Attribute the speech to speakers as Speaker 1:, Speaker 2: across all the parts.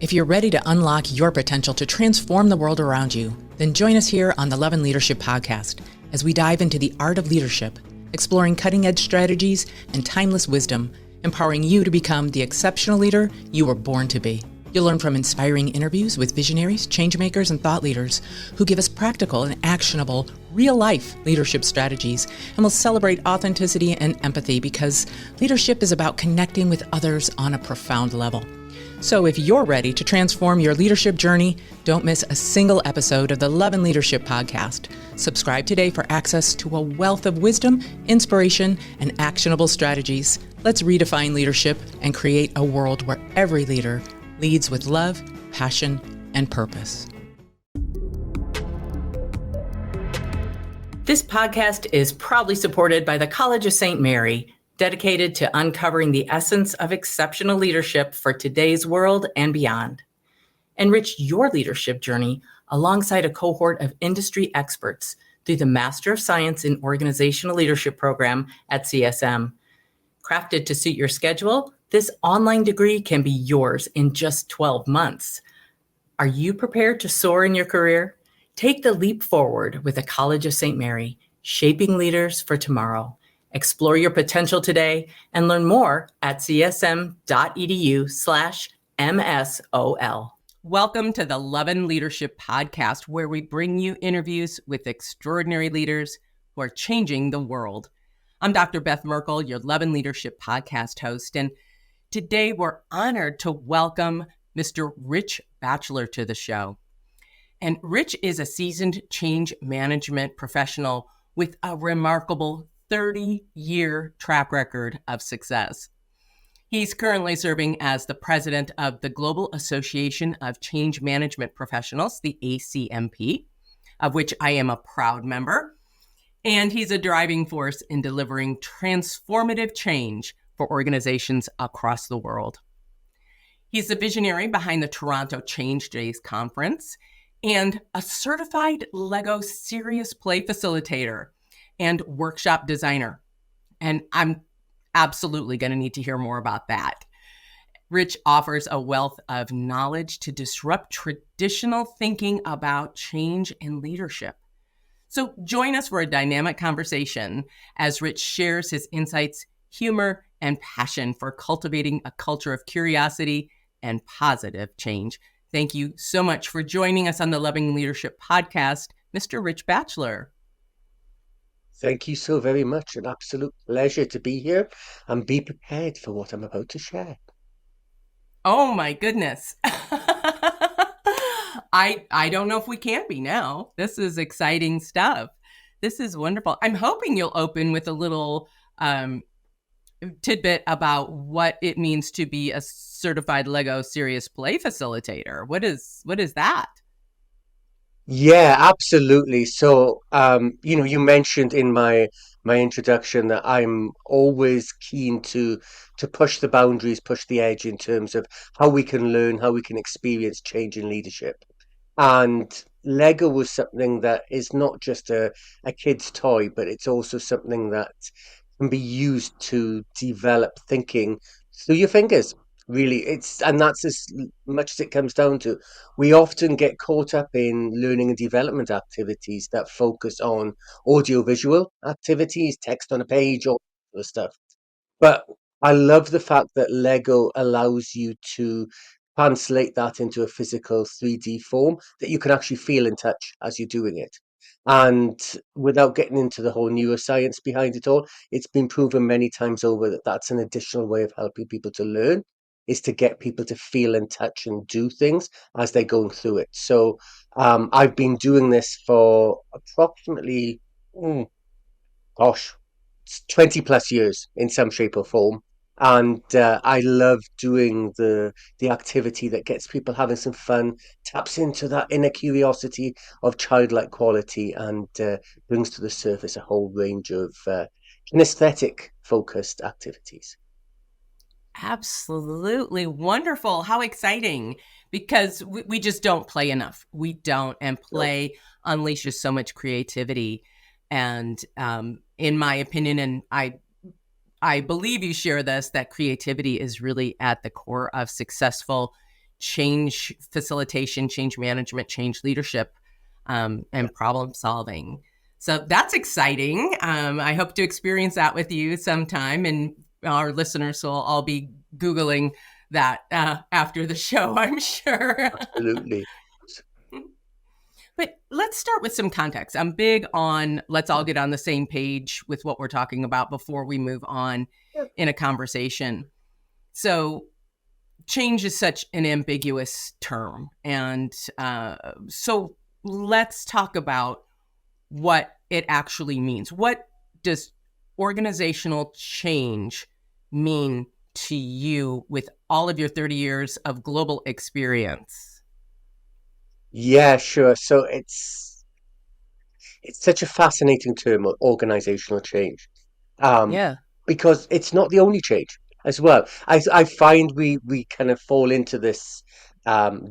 Speaker 1: If you're ready to unlock your potential to transform the world around you, then join us here on the Lovin Leadership Podcast as we dive into the art of leadership, exploring cutting-edge strategies and timeless wisdom, empowering you to become the exceptional leader you were born to be. You'll learn from inspiring interviews with visionaries, changemakers, and thought leaders who give us practical and actionable, real-life leadership strategies, and we'll celebrate authenticity and empathy because leadership is about connecting with others on a profound level. So if you're ready to transform your leadership journey, don't miss a single episode of the Lovin Leadership Podcast. Subscribe today for access to a wealth of wisdom, inspiration, and actionable strategies. Let's redefine leadership and create a world where every leader leads with love, passion, and purpose. This podcast is proudly supported by the College of St. Mary, dedicated to uncovering the essence of exceptional leadership for today's world and beyond. Enrich your leadership journey alongside a cohort of industry experts through the Master of Science in Organizational Leadership program at CSM. Crafted to suit your schedule, this online degree can be yours in just 12 months. Are you prepared to soar in your career? Take the leap forward with the College of St. Mary, shaping leaders for tomorrow. Explore your potential today and learn more at csm.edu/MSOL. Welcome to the Lovin Leadership Podcast, where we bring you interviews with extraordinary leaders who are changing the world. I'm Dr. Beth Merkel, your Lovin Leadership Podcast host, and today we're honored to welcome Mr. Rich Batchelor to the show. And Rich is a seasoned change management professional with a remarkable 30-year track record of success. He's currently serving as the president of the Global Association of Change Management Professionals, the ACMP, of which I am a proud member. And he's a driving force in delivering transformative change for organizations across the world. He's the visionary behind the Toronto Change Days conference and a certified Lego serious play facilitator and workshop designer. And I'm absolutely going to need to hear more about that. Rich offers a wealth of knowledge to disrupt traditional thinking about change and leadership. So join us for a dynamic conversation as Rich shares his insights, humor, and passion for cultivating a culture of curiosity and positive change. Thank you so much for joining us on the Lovin Leadership Podcast, Mr. Rich Batchelor.
Speaker 2: Thank you so very much. An absolute pleasure to be here and be prepared for what I'm about to share.
Speaker 1: Oh my goodness. I don't know if we can be now. This is exciting stuff. This is wonderful. I'm hoping you'll open with a little tidbit about what it means to be a certified Lego serious play facilitator. What is that?
Speaker 2: Yeah, absolutely. So, you mentioned in my introduction that I'm always keen to push the boundaries, push the edge in terms of how we can learn, how we can experience change in leadership. And Lego was something that is not just a kid's toy, but it's also something that can be used to develop thinking through your fingers. Really, and that's as much as it comes down to. We often get caught up in learning and development activities that focus on audiovisual activities, text on a page, all that stuff. But I love the fact that Lego allows you to translate that into a physical 3D form that you can actually feel and touch as you're doing it. And without getting into the whole neuroscience behind it all, it's been proven many times over that that's an additional way of helping people to learn, is to get people to feel and touch and do things as they're going through it. So I've been doing this for approximately, gosh, 20 plus years in some shape or form. And I love doing the activity that gets people having some fun, taps into that inner curiosity of childlike quality, and brings to the surface a whole range of kinesthetic focused activities.
Speaker 1: Absolutely wonderful. How exciting, because we just don't play enough. We don't, and play unleashes so much creativity. And in my opinion, and I believe you share this, that creativity is really at the core of successful change facilitation, change management, change leadership,
Speaker 2: Yeah,
Speaker 1: and problem solving. So that's exciting. I hope to experience that with you sometime, and our listeners will all be Googling that after the show, I'm sure.
Speaker 2: absolutely.
Speaker 1: But let's start with some context. I'm big on let's all get on the same page with what we're talking about before we move on
Speaker 2: Yeah.
Speaker 1: in a conversation. So, change is such an ambiguous term. And so, let's talk about what it actually means. What does organizational change mean to you with all of your 30 years of global experience?
Speaker 2: Yeah, sure. So it's such a fascinating term, organizational change, um,
Speaker 1: Yeah.
Speaker 2: because it's not the only change as well. I find we kind of fall into this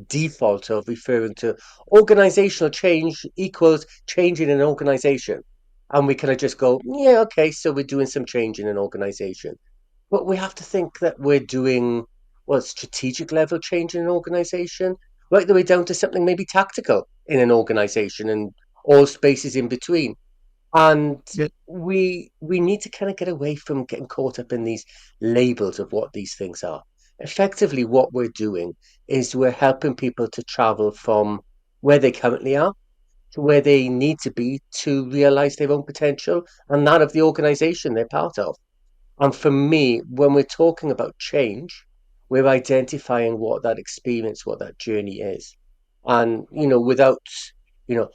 Speaker 2: default of referring to organizational change equals change in an organization, and we kind of just go, yeah, okay, so we're doing some change in an organization. But we have to think that we're doing, well, strategic level change in an organization, right the way down to something maybe tactical in an organization and all spaces in between. And
Speaker 1: Yeah.
Speaker 2: we need to kind of get away from getting caught up in these labels of what these things are. Effectively, what we're doing is we're helping people to travel from where they currently are to where they need to be to realize their own potential and that of the organization they're part of. And for me, when we're talking about change, we're identifying what that experience, what that journey is. And, without, you know,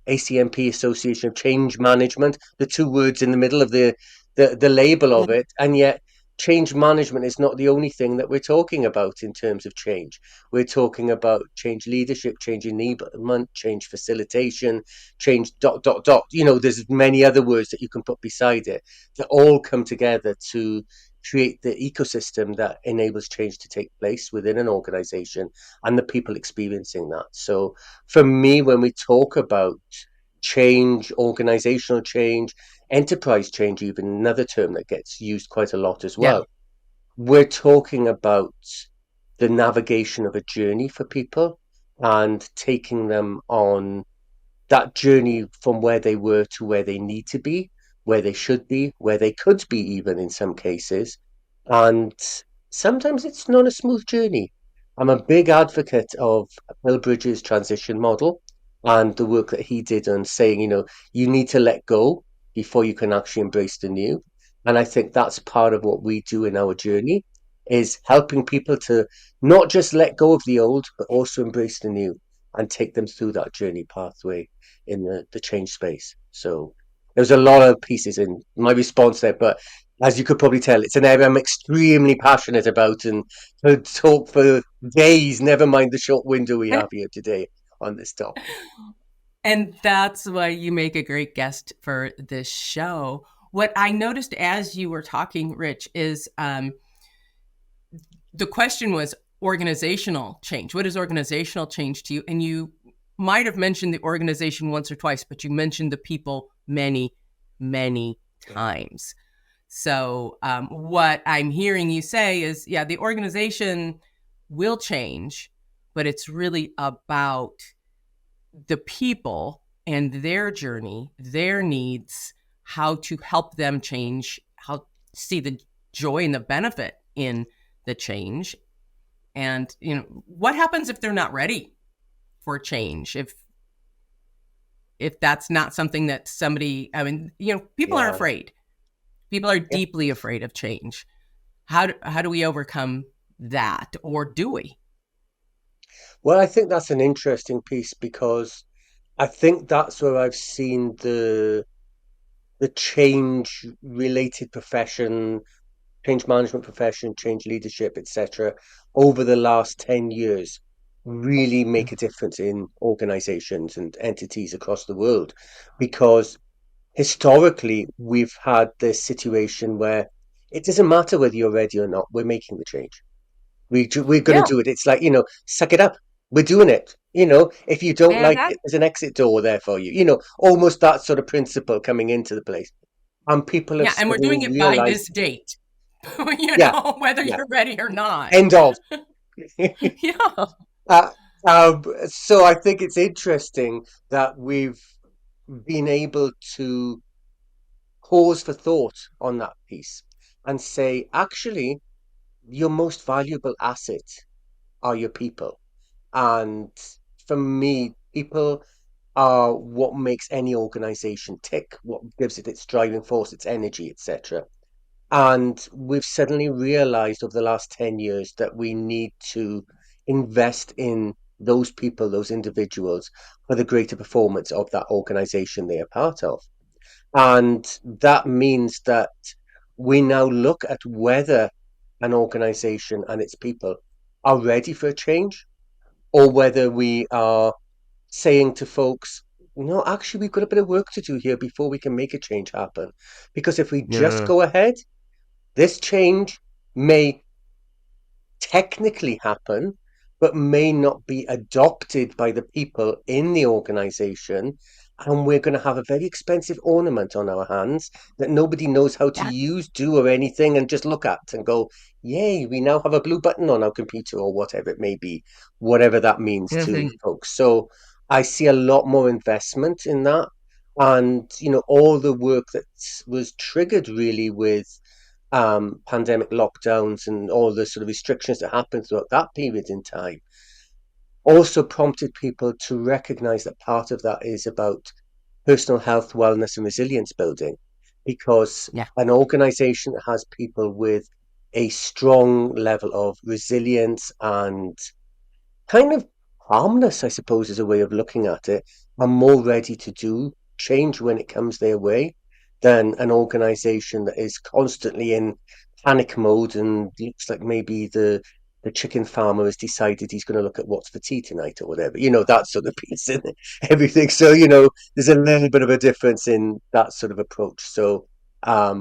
Speaker 2: ACMP, Association of Change Management, the two words in the middle of the label of it. And yet, change management is not the only thing that we're talking about in terms of change. We're talking about change leadership, change enablement, change facilitation, change dot, dot, dot. There's many other words that you can put beside it that all come together to create the ecosystem that enables change to take place within an organization and the people experiencing that. So for me, when we talk about change, organizational change, enterprise change, even another term that gets used quite a lot as
Speaker 1: Yeah.
Speaker 2: well, we're talking about the navigation of a journey for people and taking them on that journey from where they were to where they need to be, where they should be, where they could be, even in some cases. And sometimes it's not a smooth journey. I'm a big advocate of Bill Bridges' transition model and the work that he did on saying, you need to let go before you can actually embrace the new. And I think that's part of what we do in our journey is helping people to not just let go of the old, but also embrace the new and take them through that journey pathway in the change space. So there's a lot of pieces in my response there, but as you could probably tell, it's an area I'm extremely passionate about and could talk for days, never mind the short window we have here today on this topic.
Speaker 1: And that's why you make a great guest for this show. What I noticed as you were talking, Rich, is the question was organizational change. What is organizational change to you? And you might have mentioned the organization once or twice, but you mentioned the people many, many
Speaker 2: Yeah.
Speaker 1: times. So, what I'm hearing you say is, yeah, the organization will change, but it's really about the people and their journey, their needs, how to help them change, how see the joy and the benefit in the change. And, what happens if they're not ready for change? If that's not something that somebody, I mean, people are
Speaker 2: Yeah.
Speaker 1: afraid. People are
Speaker 2: Yeah.
Speaker 1: deeply afraid of change. How do we overcome that, or do we?
Speaker 2: Well, I think that's an interesting piece because I think that's where I've seen the change related profession, change management profession, change leadership, etc., over the last 10 years really make a difference in organizations and entities across the world. Because historically, we've had this situation where it doesn't matter whether you're ready or not, we're making the change. We're going to
Speaker 1: Yeah,
Speaker 2: do it. It's like, suck it up. We're doing it. If you don't
Speaker 1: and
Speaker 2: like
Speaker 1: that
Speaker 2: it, there's an exit door there for you. Almost that sort of principle coming into the place. And people have
Speaker 1: yeah, and we're
Speaker 2: suddenly
Speaker 1: doing it by
Speaker 2: realized,
Speaker 1: this date.
Speaker 2: yeah,
Speaker 1: Whether
Speaker 2: yeah,
Speaker 1: you're ready or not.
Speaker 2: end of.
Speaker 1: Yeah.
Speaker 2: Uh, so I think it's interesting that we've been able to pause for thought on that piece and say, actually, your most valuable asset are your people. And for me, people are what makes any organization tick, what gives it its driving force, its energy, etc. And we've suddenly realized over the last 10 years that we need to invest in those people, those individuals, for the greater performance of that organization they are part of. And that means that we now look at whether an organization and its people are ready for a change, or whether we are saying to folks, no, actually, we've got a bit of work to do here before we can make a change happen. Because if we just
Speaker 1: Yeah.
Speaker 2: go ahead, this change may technically happen, but may not be adopted by the people in the organization. And we're going to have a very expensive ornament on our hands that nobody knows how to
Speaker 1: That,
Speaker 2: use, do, or anything, and just look at and go, yay, we now have a blue button on our computer or whatever it may be, whatever that means to
Speaker 1: mhm.
Speaker 2: folks. So I see a lot more investment in that. And, all the work that was triggered really with pandemic lockdowns and all the sort of restrictions that happened throughout that period in time also prompted people to recognize that part of that is about personal health, wellness, and resilience building. Because
Speaker 1: Yeah.
Speaker 2: an organization that has people with a strong level of resilience and kind of harmless, I suppose, is a way of looking at it, are more ready to do change when it comes their way than an organization that is constantly in panic mode and looks like maybe the chicken farmer has decided he's going to look at what's for tea tonight or whatever, that sort of piece and everything. So, there's a little bit of a difference in that sort of approach. So, I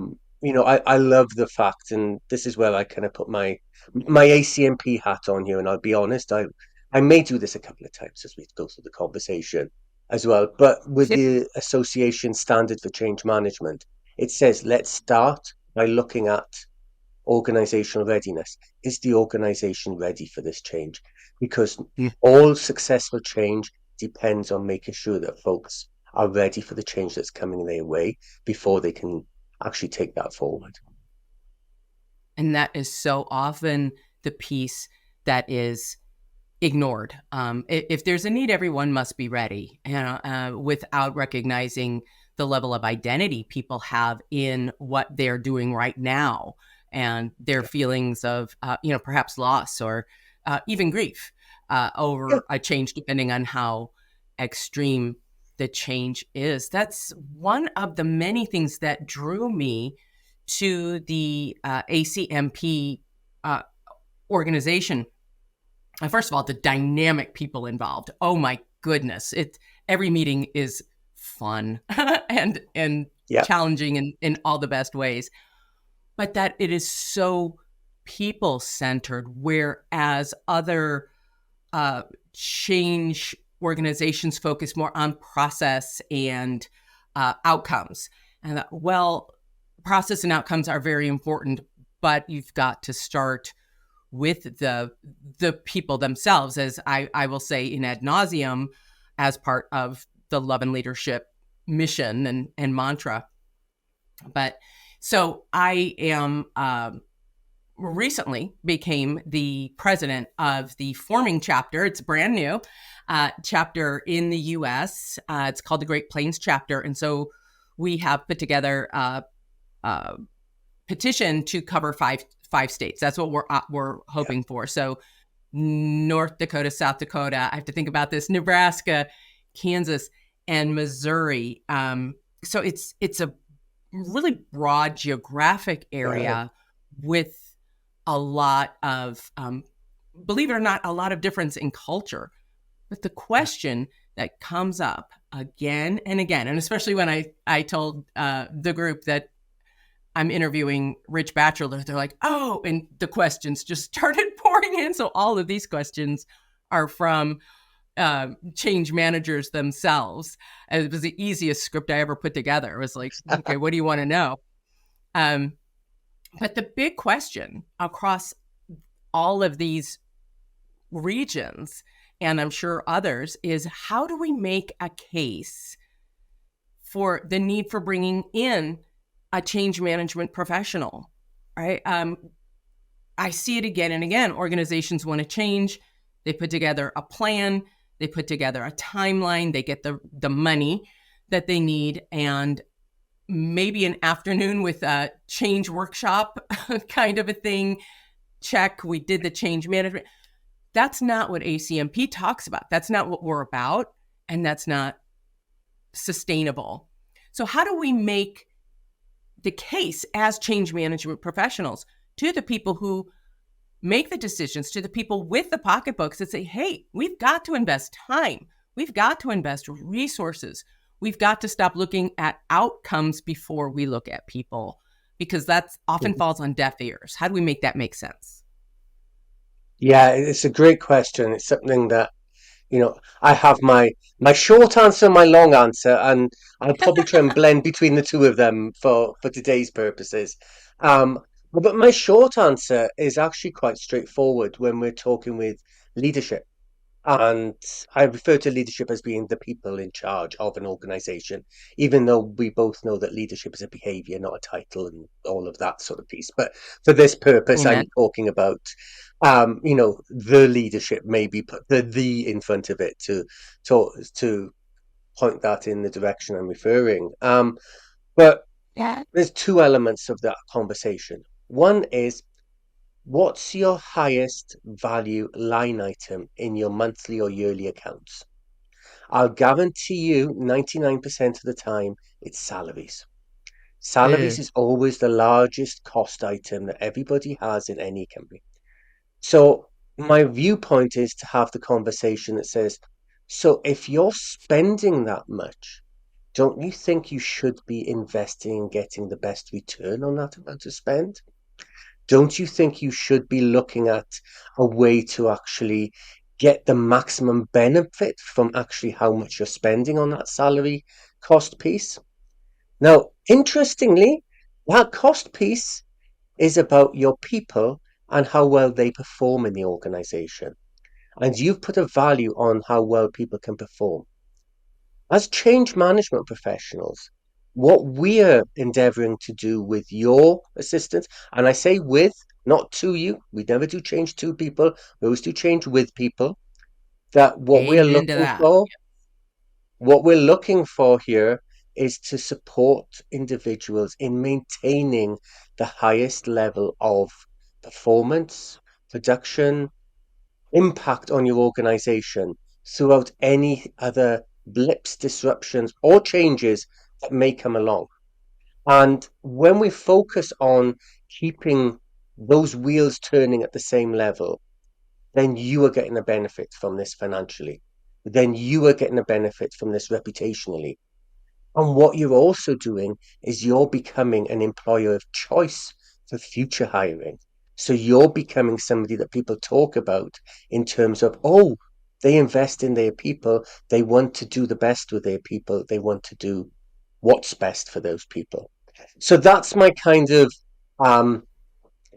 Speaker 2: love the fact, and this is where I kind of put my ACMP hat on here, and I'll be honest, I may do this a couple of times as we go through the conversation as well. But with the Association Standard for Change Management, it says let's start by looking at organizational readiness. Is the organization ready for this change? Because all successful change depends on making sure that folks are ready for the change that's coming their way before they can actually take that forward.
Speaker 1: And that is so often the piece that is ignored. If there's a need, everyone must be ready, without recognizing the level of identity people have in what they're doing right now and their
Speaker 2: Yeah.
Speaker 1: feelings of, perhaps loss or even grief
Speaker 2: Yeah.
Speaker 1: over a change, depending on how extreme the change is. That's one of the many things that drew me to the ACMP uh, organization. First of all, the dynamic people involved. Oh my goodness. Every meeting is fun and
Speaker 2: Yeah.
Speaker 1: challenging in all the best ways. But that it is so people centered, whereas other change organizations focus more on process and outcomes. And process and outcomes are very important, but you've got to start with the people themselves, as I will say in ad nauseum, as part of the Lovin leadership mission and mantra. But so I am recently became the president of the forming chapter. It's brand new chapter in the U.S. It's called the Great Plains chapter, and so we have put together a petition to cover five states. That's what we're
Speaker 2: Yeah.
Speaker 1: hoping for. So North Dakota, South Dakota. I have to think about this. Nebraska, Kansas, and Missouri. So it's a really broad geographic
Speaker 2: Yeah.
Speaker 1: area with a lot of, believe it or not, a lot of difference in culture. But the
Speaker 2: Yeah.
Speaker 1: question that comes up again and again, and especially when I told the group that I'm interviewing Rich Batchelor, they're like, oh, and the questions just started pouring in. So all of these questions are from change managers themselves. And it was the easiest script I ever put together. It was like, okay, what do you want to know? Um, but the big question across all of these regions, and I'm sure others, is how do we make a case for the need for bringing in a change management professional, right? I see it again and again. Organizations want to change. They put together a plan. They put together a timeline. They get the money that they need, and maybe an afternoon with a change workshop kind of a thing. Check, we did the change management. That's not what ACMP talks about. That's not what we're about, and that's not sustainable. So how do we make the case as change management professionals to the people who make the decisions, to the people with the pocketbooks that say, hey, we've got to invest time. We've got to invest resources. We've got to stop looking at outcomes before we look at people, because that often falls on deaf ears. How do we make that make sense?
Speaker 2: Yeah, it's a great question. It's something that, I have my short answer and my long answer, and I'll probably try and blend between the two of them for today's purposes. Um, but my short answer is actually quite straightforward when we're talking with leadership. And I refer to leadership as being the people in charge of an organization, even though we both know that leadership is a behavior, not a title, and all of that sort of piece. But for this purpose,
Speaker 1: Amen.
Speaker 2: I'm talking about, the leadership, maybe put the in front of it to point that in the direction I'm referring. But
Speaker 1: Yeah.
Speaker 2: there's two elements of that conversation. One is, what's your highest value line item in your monthly or yearly accounts? I'll guarantee you 99% of the time it's salaries. Salaries is always the largest cost item that everybody has in any company. So my viewpoint is to have the conversation that says, so if you're spending that much, don't you think you should be investing and getting the best return on that amount of spend? Don't you think you should be looking at a way to actually get the maximum benefit from actually how much you're spending on that salary cost piece? Now, interestingly, that cost piece is about your people and how well they perform in the organization. And you've put a value on how well people can perform. As change management professionals, what we're endeavoring to do with your assistance, and I say with, not to you, we never do change to people, we always do change with people, that
Speaker 1: Amen to that.
Speaker 2: what we're looking for here is to support individuals in maintaining the highest level of performance, production, impact on your organization throughout any other blips, disruptions, or changes that may come along. And when we focus on keeping those wheels turning at the same level, then you are getting a benefit from this financially. Then you are getting a benefit from this reputationally. And what you're also doing is you're becoming an employer of choice for future hiring. So you're becoming somebody that people talk about in terms of, oh, they invest in their people. They want to do the best with their people. They want to do what's best for those people. So that's my kind of um,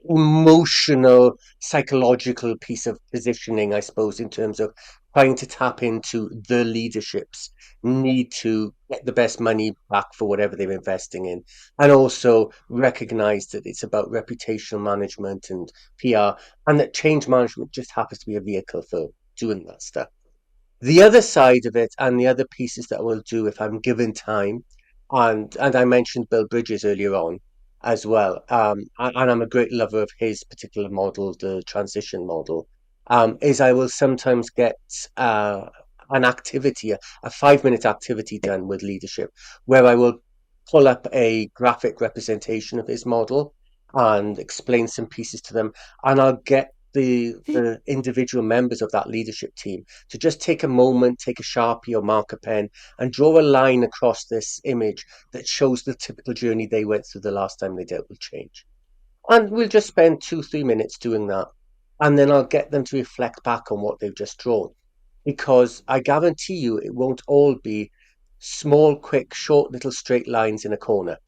Speaker 2: emotional, psychological piece of positioning, I suppose, in terms of trying to tap into the leadership's need to get the best money back for whatever they're investing in, and also recognize that it's about reputational management and PR, and that change management just happens to be a vehicle for doing that stuff. The other side of it, and the other pieces that I will do if I'm given time, and I mentioned Bill Bridges earlier on as well, and I'm a great lover of his particular model, the transition model, is I will sometimes get an activity, a 5 minute activity done with leadership, where I will pull up a graphic representation of his model and explain some pieces to them, and I'll get the individual members of that leadership team to just take a moment, take a Sharpie or marker pen, and draw a line across this image that shows the typical journey they went through the last time they dealt with change. And we'll just spend 2, 3 minutes doing that. And then I'll get them to reflect back on what they've just drawn. Because I guarantee you it won't all be small, quick, short little straight lines in a corner.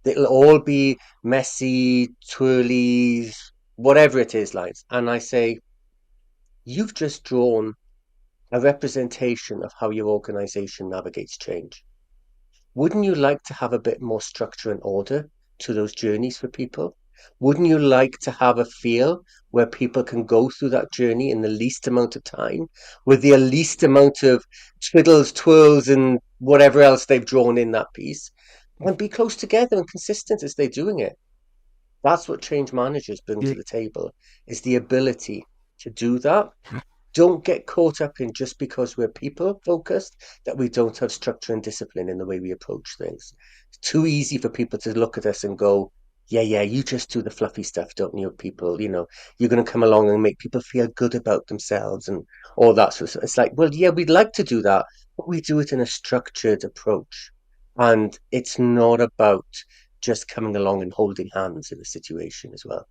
Speaker 2: It'll all be messy, twirly, whatever it is lines. And I say, you've just drawn a representation of how your organization navigates change. Wouldn't you like to have a bit more structure and order to those journeys for people? Wouldn't you like to have a feel where people can go through that journey in the least amount of time, with the least amount of twiddles, twirls, and whatever else they've drawn in that piece, and be close together and consistent as they're doing it? That's what change managers bring to the table, is the ability to do that. Don't get caught up in just because we're people focused that we don't have structure and discipline in the way we approach things. It's too easy for people to look at us and go, yeah, yeah, you just do the fluffy stuff, don't you, people? You're going to come along and make people feel good about themselves and all that sort of stuff. It's like, well, yeah, we'd like to do that, but we do it in a structured approach. And it's not about just coming along and holding hands in a situation as well.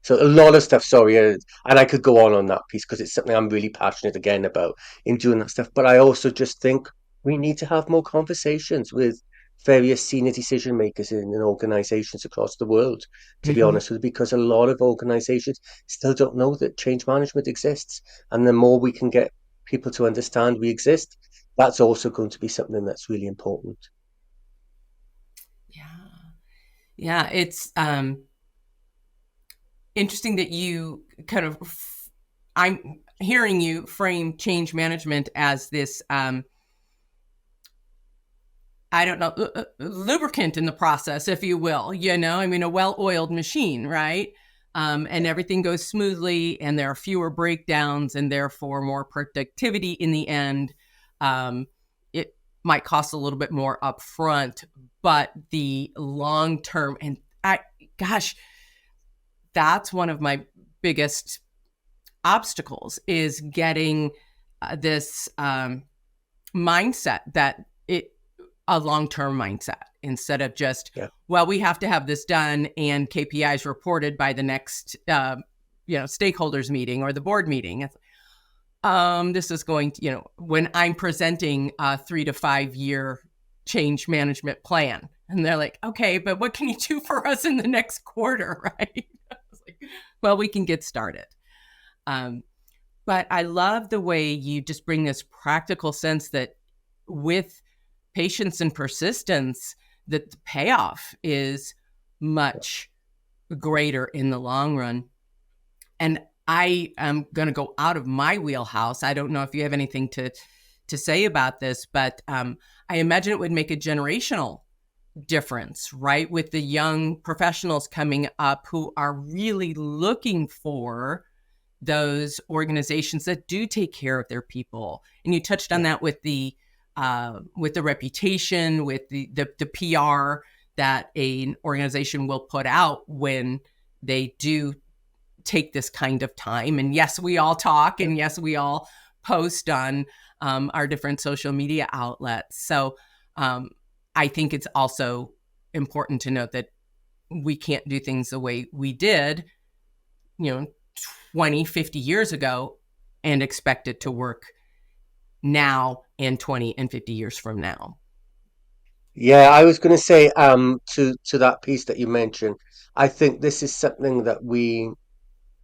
Speaker 2: So a lot of stuff, sorry, and I could go on that piece because it's something I'm really passionate again about in doing that stuff. But I also just think we need to have more conversations with various senior decision makers in organizations across the world, to be honest with you, because a lot of organizations still don't know that change management exists. And the more we can get people to understand we exist, that's also going to be something that's really important.
Speaker 1: Yeah. Yeah. It's interesting that you kind of, I'm hearing you frame change management as this, I don't know, lubricant in the process, if you will, I mean, a well-oiled machine, right? And everything goes smoothly and there are fewer breakdowns and therefore more productivity in the end. It might cost a little bit more upfront, but the long-term, and gosh, that's one of my biggest obstacles is getting this mindset that a long-term mindset instead of just,
Speaker 2: Yeah.
Speaker 1: well, we have to have this done and KPIs reported by the next, stakeholders meeting or the board meeting. This is going to, when I'm presenting a 3 to 5 year change management plan, and they're like, okay, but what can you do for us in the next quarter, right? I was like, well, we can get started. But I love the way you just bring this practical sense that with patience and persistence, that the payoff is much greater in the long run. And I am going to go out of my wheelhouse. I don't know if you have anything to say about this, but I imagine it would make a generational difference, right? With the young professionals coming up who are really looking for those organizations that do take care of their people. And you touched on that with the reputation, with the PR that an organization will put out when they do take this kind of time. And yes, we all talk, and yes, we all post on our different social media outlets. So I think it's also important to note that we can't do things the way we did, 20, 50 years ago and expect it to work now and 20 and 50 years from now.
Speaker 2: Yeah, I was going to say to that piece that you mentioned, I think this is something that we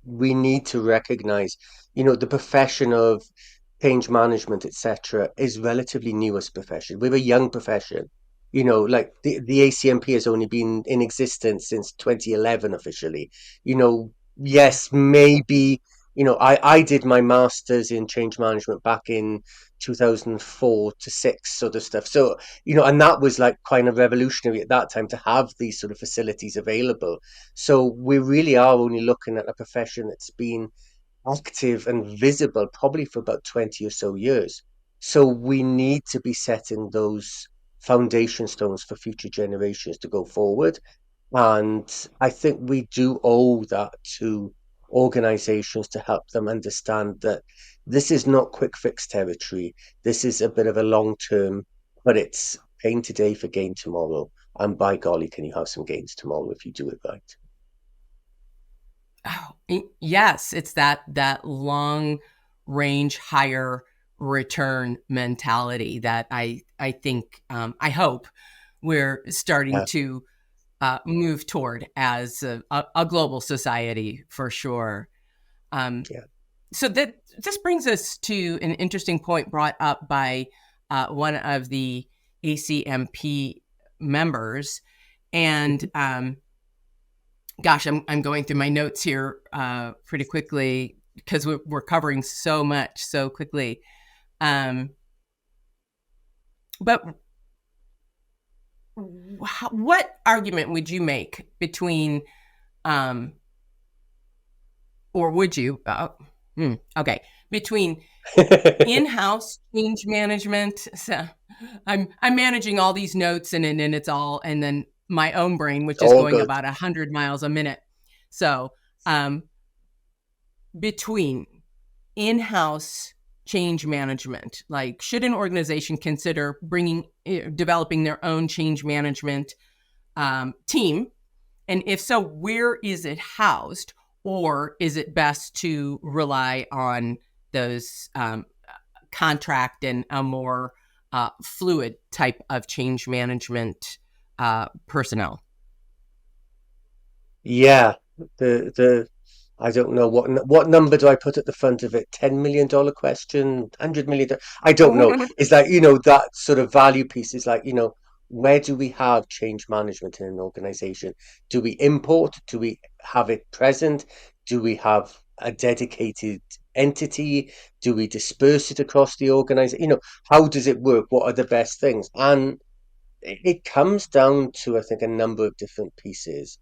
Speaker 2: need to recognize. The profession of change management, etc., is relatively new as a profession. We're a young profession. Like the ACMP has only been in existence since 2011 officially. Yes, maybe, I did my master's in change management back in 2004 to 6 sort of stuff. So, and that was like kind of revolutionary at that time to have these sort of facilities available. So we really are only looking at a profession that's been active and visible probably for about 20 or so years. So we need to be setting those foundation stones for future generations to go forward. And I think we do owe that to organizations to help them understand that this is not quick fix territory. This is a bit of a long term, but it's pain today for gain tomorrow. And by golly, can you have some gains tomorrow if you do it right?
Speaker 1: Oh, yes, it's that long range, higher return mentality that I think I hope we're starting
Speaker 2: Yeah,
Speaker 1: to move toward as a global society for sure. Um,
Speaker 2: yeah.
Speaker 1: So that this brings us to an interesting point brought up by one of the ACMP members, and gosh, I'm going through my notes here pretty quickly because we're covering so much so quickly. Um, but what argument would you make between, um, or would you? Okay, between in-house change management. So I'm managing all these notes, and it's all, and then my own brain, which is
Speaker 2: All
Speaker 1: going
Speaker 2: good.
Speaker 1: about 100 miles a minute. So um, between in-house change management, like should an organization consider developing their own change management team, and if so, where is it housed, or is it best to rely on those contract and a more fluid type of change management personnel?
Speaker 2: Yeah, the I don't know what number do I put at the front of it? $10 million question, $100 million. I don't know. It's like, that sort of value piece is like, where do we have change management in an organization? Do we import? Do we have it present? Do we have a dedicated entity? Do we disperse it across the organization? How does it work? What are the best things? And it comes down to, I think, a number of different pieces.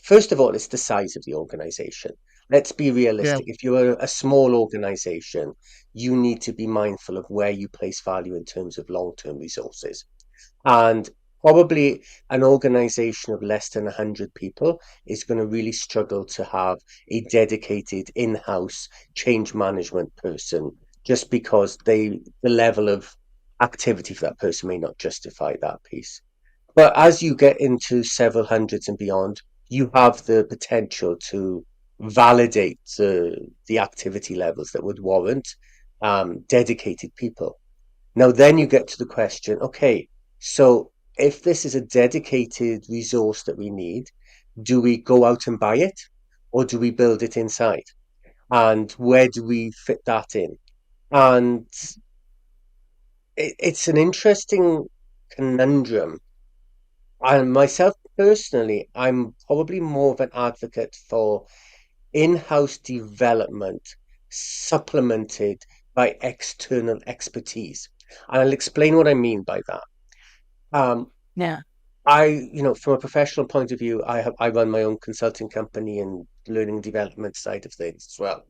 Speaker 2: First of all, it's the size of the organization. Let's be
Speaker 1: Yeah.
Speaker 2: realistic. If you're a small organization, you need to be mindful of where you place value in terms of long-term resources. And probably an organization of less than 100 people is going to really struggle to have a dedicated in-house change management person, just because the level of activity for that person may not justify that piece. But as you get into several hundreds and beyond, you have the potential to validate the activity levels that would warrant dedicated people. Now, then you get to the question, okay, so if this is a dedicated resource that we need, do we go out and buy it, or do we build it inside? And where do we fit that in? And it's an interesting conundrum. And myself personally, I'm probably more of an advocate for in-house development supplemented by external expertise. And I'll explain what I mean by that. Um,
Speaker 1: Yeah.
Speaker 2: from a professional point of view, I run my own consulting company and learning development side of things as well.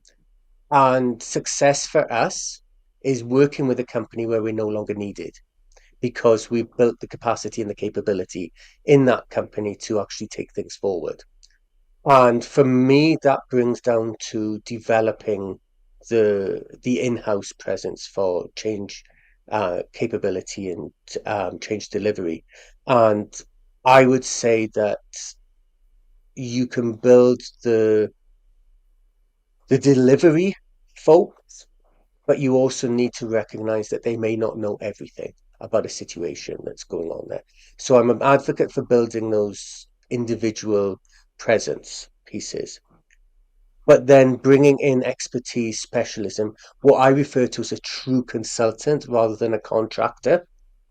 Speaker 2: And success for us is working with a company where we're no longer needed, because we've built the capacity and the capability in that company to actually take things forward. And for me, that brings down to developing the in-house presence for change capability and change delivery. And I would say that you can build the delivery folks, but you also need to recognize that they may not know everything about a situation that's going on there. So I'm an advocate for building those individual presence pieces, but then bringing in expertise, specialism, what I refer to as a true consultant rather than a contractor,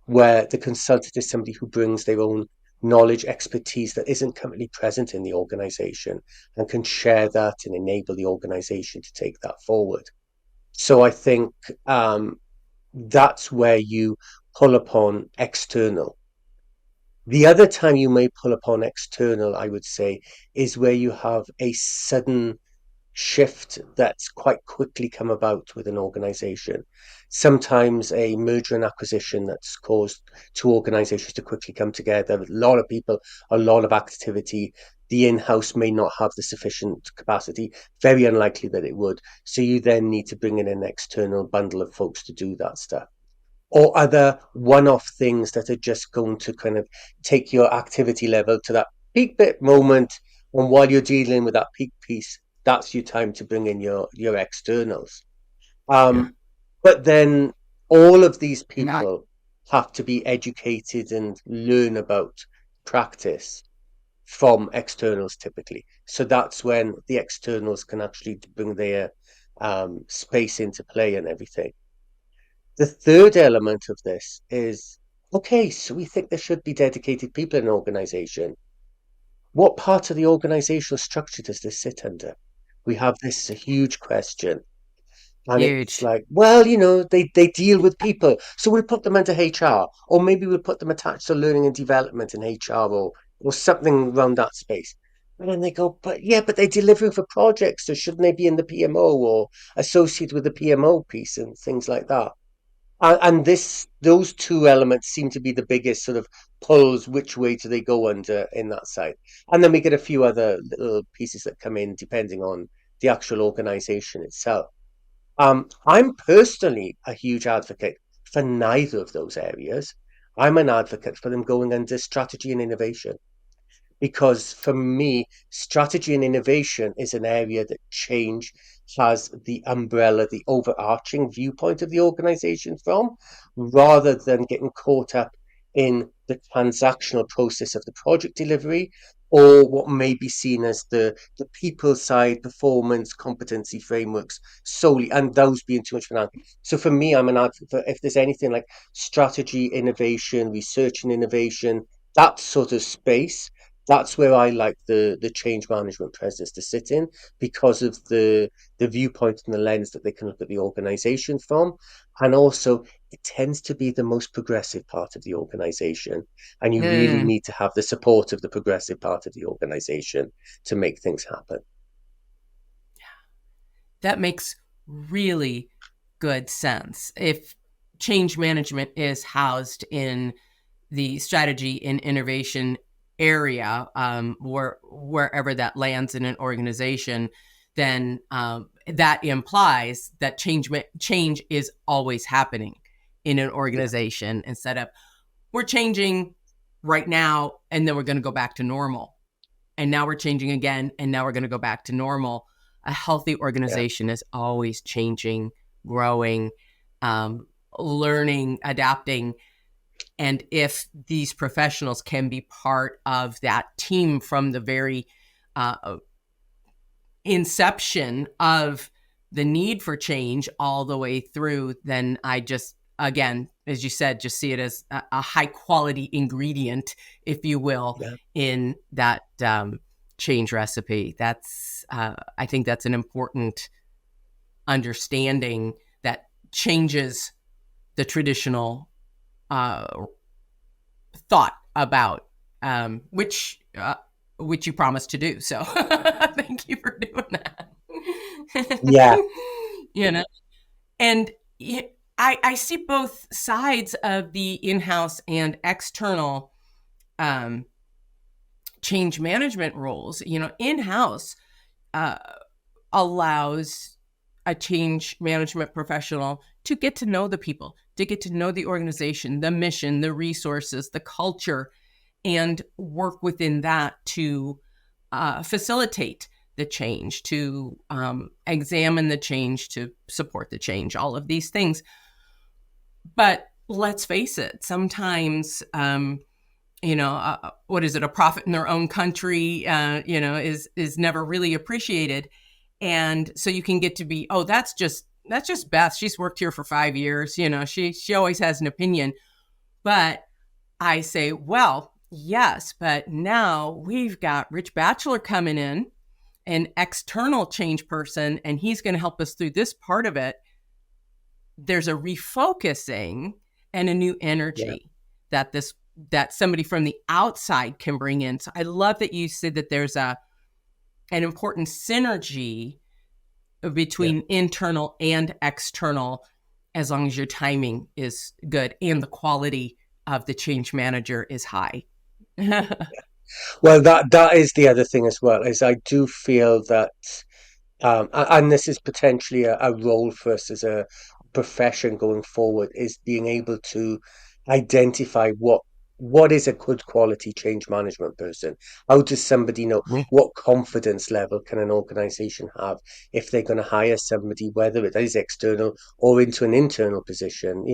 Speaker 2: where the consultant is somebody who brings their own knowledge, expertise that isn't currently present in the organization, and can share that and enable the organization to take that forward. So I think that's where you pull upon external. The other time you may pull upon external, I would say, is where you have a sudden shift that's quite quickly come about with an organization. Sometimes a merger and acquisition that's caused two organizations to quickly come together. A lot of people, a lot of activity. The in-house may not have the sufficient capacity, very unlikely that it would. So you then need to bring in an external bundle of folks to do that stuff. Or other one-off things that are just going to kind of take your activity level to that peak bit moment. And while you're dealing with that peak piece, that's your time to bring in your externals.
Speaker 1: Yeah.
Speaker 2: But then all of these
Speaker 1: Not.
Speaker 2: people have to be educated and learn about practice from externals typically. So that's when the externals can actually bring their space into play and everything. The third element of this is, okay, so we think there should be dedicated people in an organization. What part of the organizational structure does this sit under? We have this a huge question. And it's
Speaker 1: Huge.
Speaker 2: like, well, they deal with people. So we'll put them into HR, or maybe we'll put them attached to learning and development in HR or something around that space. And then they go, but yeah, but they're delivering for projects, so shouldn't they be in the PMO or associated with the PMO piece and things like that? And those two elements seem to be the biggest sort of pulls. Which way do they go under in that side? And then we get a few other little pieces that come in depending on the actual organization itself. I'm personally a huge advocate for neither of those areas. I'm an advocate for them going under strategy and innovation because for me, strategy and innovation is an area that change has the umbrella, the overarching viewpoint of the organization from, rather than getting caught up in the transactional process of the project delivery or what may be seen as the people side performance competency frameworks solely, and those being too much for now. So for me, I'm an advocate for if there's anything like strategy, innovation, research and innovation, that sort of space, that's where I like the change management presence to sit in because of the viewpoint and the lens that they can look at the organization from. And also it tends to be the most progressive part of the organization. And you really
Speaker 1: Mm,
Speaker 2: need to have the support of the progressive part of the organization to make things happen.
Speaker 1: that makes really good sense. If change management is housed in the strategy and innovation area, wherever that lands in an organization, then that implies that change is always happening in an
Speaker 2: Yeah,
Speaker 1: organization instead of we're changing right now and then we're going to go back to normal. And now we're changing again and now we're going to go back to normal. A healthy
Speaker 2: yeah,
Speaker 1: organization is always changing, growing, um, learning, adapting. And if these professionals can be part of that team from the very uh, inception of the need for change all the way through, then I just, again, as you said, just see it as a high quality ingredient, if you will,
Speaker 2: yeah.
Speaker 1: in that change recipe. I think that's an important understanding that changes the traditional uh, thought about which you promised to do. So thank you for doing that.
Speaker 2: Yeah,
Speaker 1: you know, and I see both sides of the in-house and external um, change management roles. In-house uh, allows a change management professional to get to know the people, to get to know the organization, the mission, the resources, the culture, and work within that to facilitate the change, to examine the change, to support the change, all of these things. But let's face it, sometimes, what is it? A prophet in their own country, is never really appreciated, and so you can get to be, oh, that's just Beth. She's worked here for 5 years. She always has an opinion, but I say, well, yes, but now we've got Rich Batchelor coming in, an external change person, and he's going to help us through this part of it. There's a refocusing and a new
Speaker 2: yeah,
Speaker 1: energy that somebody from the outside can bring in. So I love that you said that there's an important synergy
Speaker 2: yeah.
Speaker 1: between internal and external, as long as your timing is good and the quality of the change manager is high.
Speaker 2: Well, that is the other thing as well, is I do feel that and this is potentially a role for us as a profession going forward, is being able to identify what is a good quality change management person. How does somebody know? What confidence level can an organization have if they're going to hire somebody, whether it is external or into an internal position,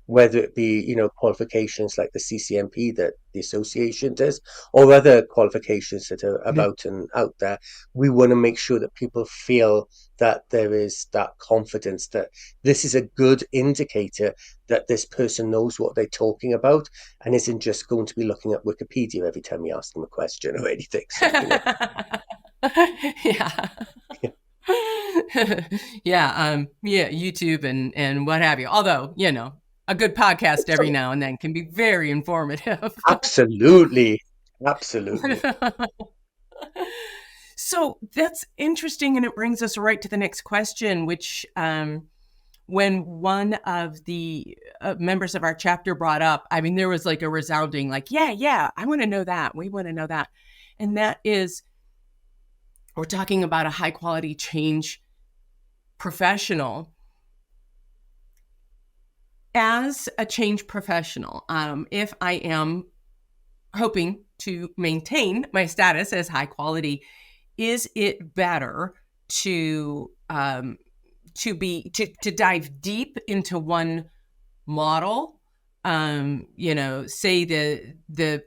Speaker 2: whether it be, qualifications like the CCMP that the association does, or other qualifications that are about and out there. We want to make sure that people feel that there is that confidence that this is a good indicator that this person knows what they're talking about and isn't just going to be looking at Wikipedia every time we ask them a question or anything. So,
Speaker 1: Yeah. Yeah, YouTube and what have you. Although, a good podcast every now and then can be very informative.
Speaker 2: absolutely, absolutely.
Speaker 1: So that's interesting, and it brings us right to the next question, which when one of the members of our chapter brought up, I mean, there was like a resounding, like, yeah, I want to know that. We want to know that. And that is, we're talking about a high quality change professional. As a change professional, if I am hoping to maintain my status as high quality, is it better to dive deep into one model? Say the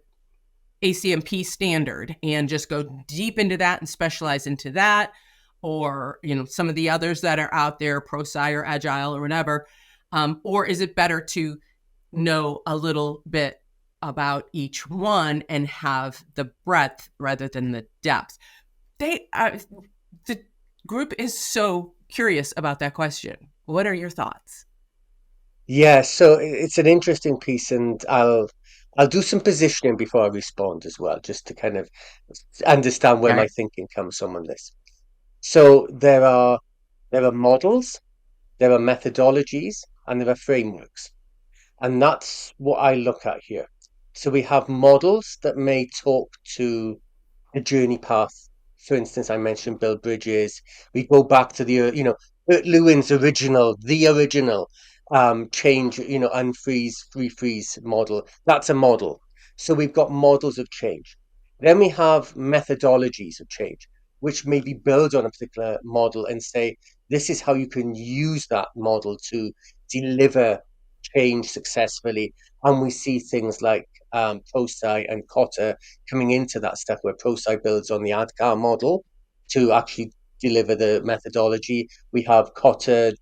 Speaker 1: ACMP standard, and just go deep into that and specialize into that, or some of the others that are out there, ProSci or Agile or whatever, or is it better to know a little bit about each one and have the breadth rather than the depth? The group is so curious about that question. What are your thoughts?
Speaker 2: Yeah, so it's an interesting piece, and I'll do some positioning before I respond as well, just to kind of understand where
Speaker 1: All
Speaker 2: my
Speaker 1: right.
Speaker 2: thinking comes from on this. So there are models, there are methodologies, and there are frameworks. And that's what I look at here. So we have models that may talk to a journey path. For instance, I mentioned build bridges. We go back to Bert Lewin's the original change, unfreeze, refreeze model. That's a model. So we've got models of change. Then we have methodologies of change, which maybe build on a particular model and say, this is how you can use that model to deliver change successfully. And we see things like ProSci and Kotter coming into that stuff where ProSci builds on the ADKAR model to actually deliver the methodology. We have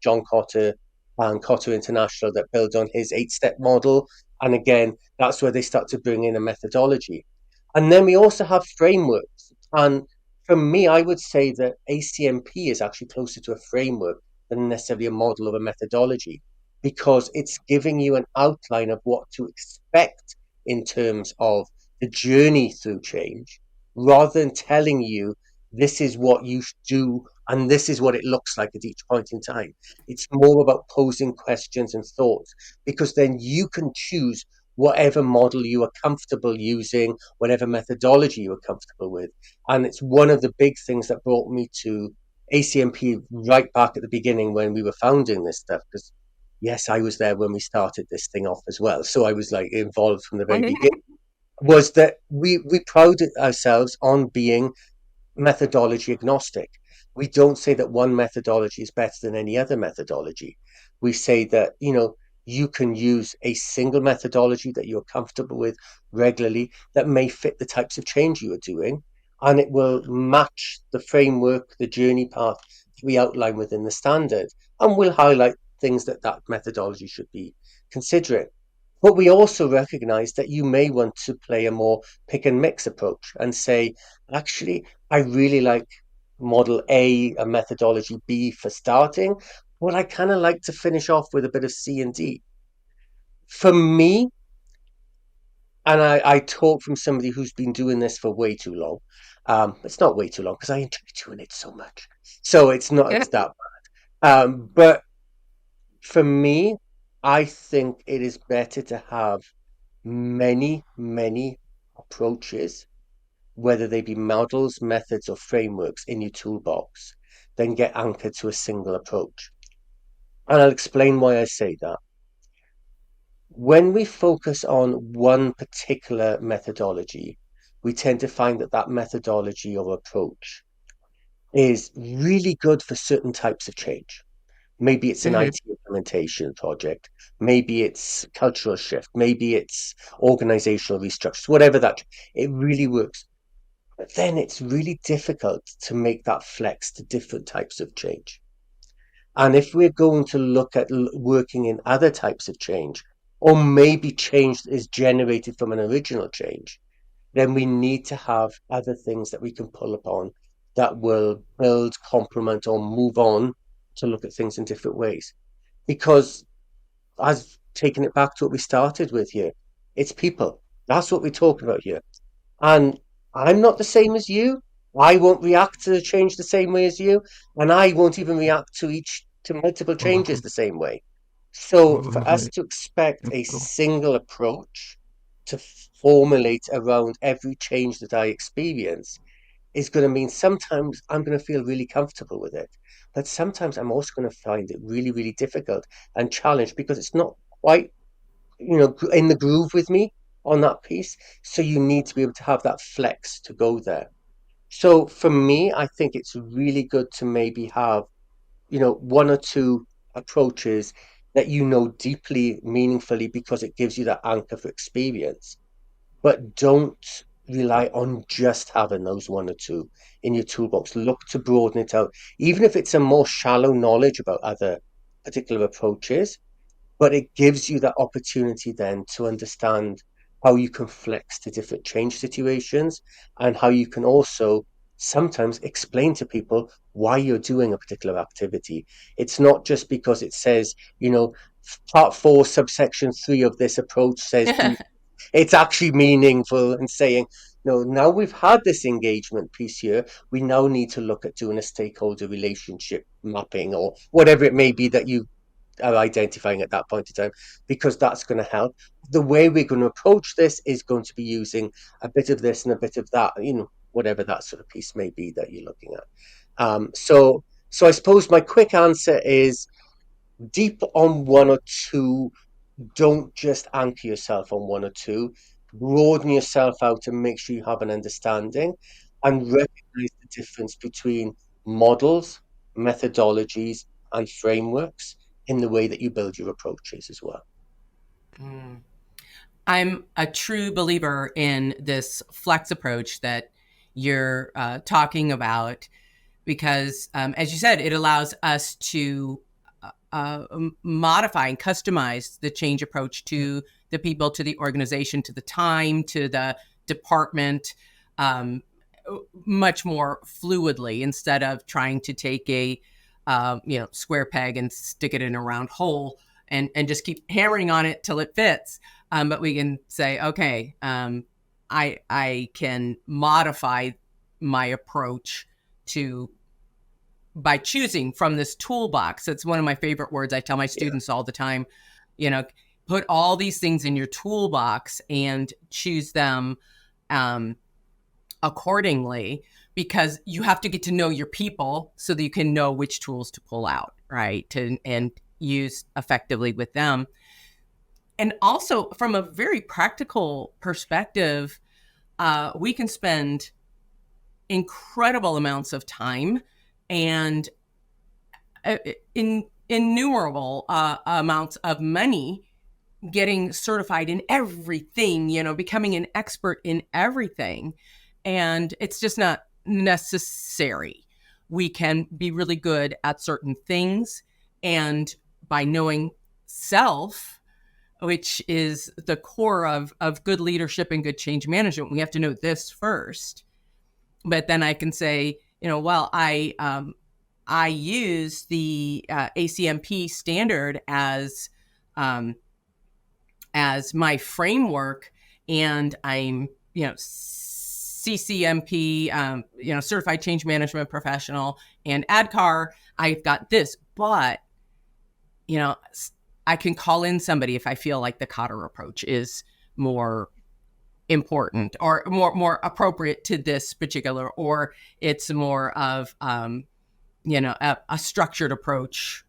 Speaker 2: John Kotter, and Kotter International that builds on his 8-step model. And again, that's where they start to bring in a methodology. And then we also have frameworks. And for me, I would say that ACMP is actually closer to a framework than necessarily a model or a methodology, because it's giving you an outline of what to expect in terms of the journey through change, rather than telling you this is what you should do and this is what it looks like at each point in time. It's more about posing questions and thoughts, because then you can choose whatever model you are comfortable using, whatever methodology you are comfortable with. And it's one of the big things that brought me to ACMP right back at the beginning when we were founding this stuff, because yes, I was there when we started this thing off as well. So I was like involved from the very beginning. Was that we prided ourselves on being methodology agnostic. We don't say that one methodology is better than any other methodology. We say that, you can use a single methodology that you're comfortable with regularly that may fit the types of change you are doing, and it will match the framework, the journey path we outline within the standard, and we'll highlight things that methodology should be considering. But we also recognize that you may want to play a more pick and mix approach and say, actually, I really like model A methodology B for starting, but I kind of like to finish off with a bit of C and D. For me, and I talk from somebody who's been doing this for way too long. It's not way too long because I enjoy doing it so much. So it's that. But for me, I think it is better to have many, many approaches, whether they be models, methods, or frameworks in your toolbox, than get anchored to a single approach. And I'll explain why I say that. When we focus on one particular methodology, we tend to find that methodology or approach is really good for certain types of change. Maybe it's an
Speaker 1: Mhm.
Speaker 2: IT implementation project, maybe it's cultural shift, maybe it's organizational restructure, whatever that, it really works. But then it's really difficult to make that flex to different types of change. And if we're going to look at working in other types of change, or maybe change is generated from an original change, then we need to have other things that we can pull upon that will build, complement, or move on to look at things in different ways. Because as taking it back to what we started with here, it's people. That's what we're talking about here. And I'm not the same as you. I won't react to the change the same way as you, and I won't even react to multiple changes the same way. So for us to expect a single approach to formulate around every change that I experience is going to mean sometimes I'm going to feel really comfortable with it, but sometimes I'm also going to find it really, really difficult and challenged because it's not quite, in the groove with me on that piece. So you need to be able to have that flex to go there. So for me, I think it's really good to maybe have, one or two approaches that deeply, meaningfully, because it gives you that anchor for experience. But don't rely on just having those one or two in your toolbox. Look to broaden it out, even if it's a more shallow knowledge about other particular approaches, but it gives you that opportunity then to understand how you can flex to different change situations and how you can also sometimes explain to people why you're doing a particular activity. It's not just because it says, part 4, subsection 3 of this approach says do. It's actually meaningful and saying, no, now we've had this engagement piece here, we now need to look at doing a stakeholder relationship mapping or whatever it may be that you are identifying at that point in time, because that's going to help. The way we're going to approach this is going to be using a bit of this and a bit of that, whatever that sort of piece may be that you're looking at. So I suppose my quick answer is deep on one or two. Don't just anchor yourself on one or two. Broaden yourself out and make sure you have an understanding and recognize the difference between models, methodologies, and frameworks in the way that you build your approaches as well.
Speaker 1: Mm. I'm a true believer in this flex approach that you're talking about because, as you said, it allows us to modify and customize the change approach to the people, to the organization, to the time, to the department, um, much more fluidly instead of trying to take a square peg and stick it in a round hole and just keep hammering on it till it fits. But we can say, okay, I can modify my approach to by choosing from this toolbox. It's one of my favorite words. I tell my students all the time, put all these things in your toolbox and choose them accordingly, because you have to get to know your people so that you can know which tools to pull out, right? And use effectively with them. And also from a very practical perspective, we can spend incredible amounts of time and innumerable amounts of money getting certified in everything, becoming an expert in everything. And it's just not necessary. We can be really good at certain things. And by knowing self, which is the core of good leadership and good change management, we have to know this first. But then I can say, well, I use the ACMP standard as my framework, and I'm CCMP, certified change management professional, and ADCAR. I've got this, but I can call in somebody if I feel like the Cotter approach is more important or more appropriate to this particular, or it's more of a structured approach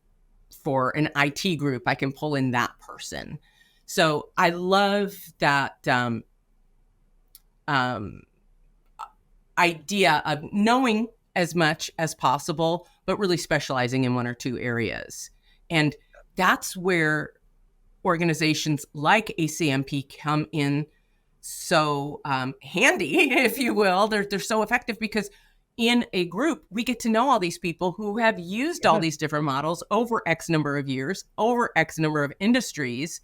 Speaker 1: for an IT group. I can pull in that person. So I love that idea of knowing as much as possible, but really specializing in one or two areas. And that's where organizations like ACMP come in so handy, if you will. They're so effective because in a group, we get to know all these people who have used all
Speaker 2: Yeah.
Speaker 1: these different models over X number of years, over X number of industries,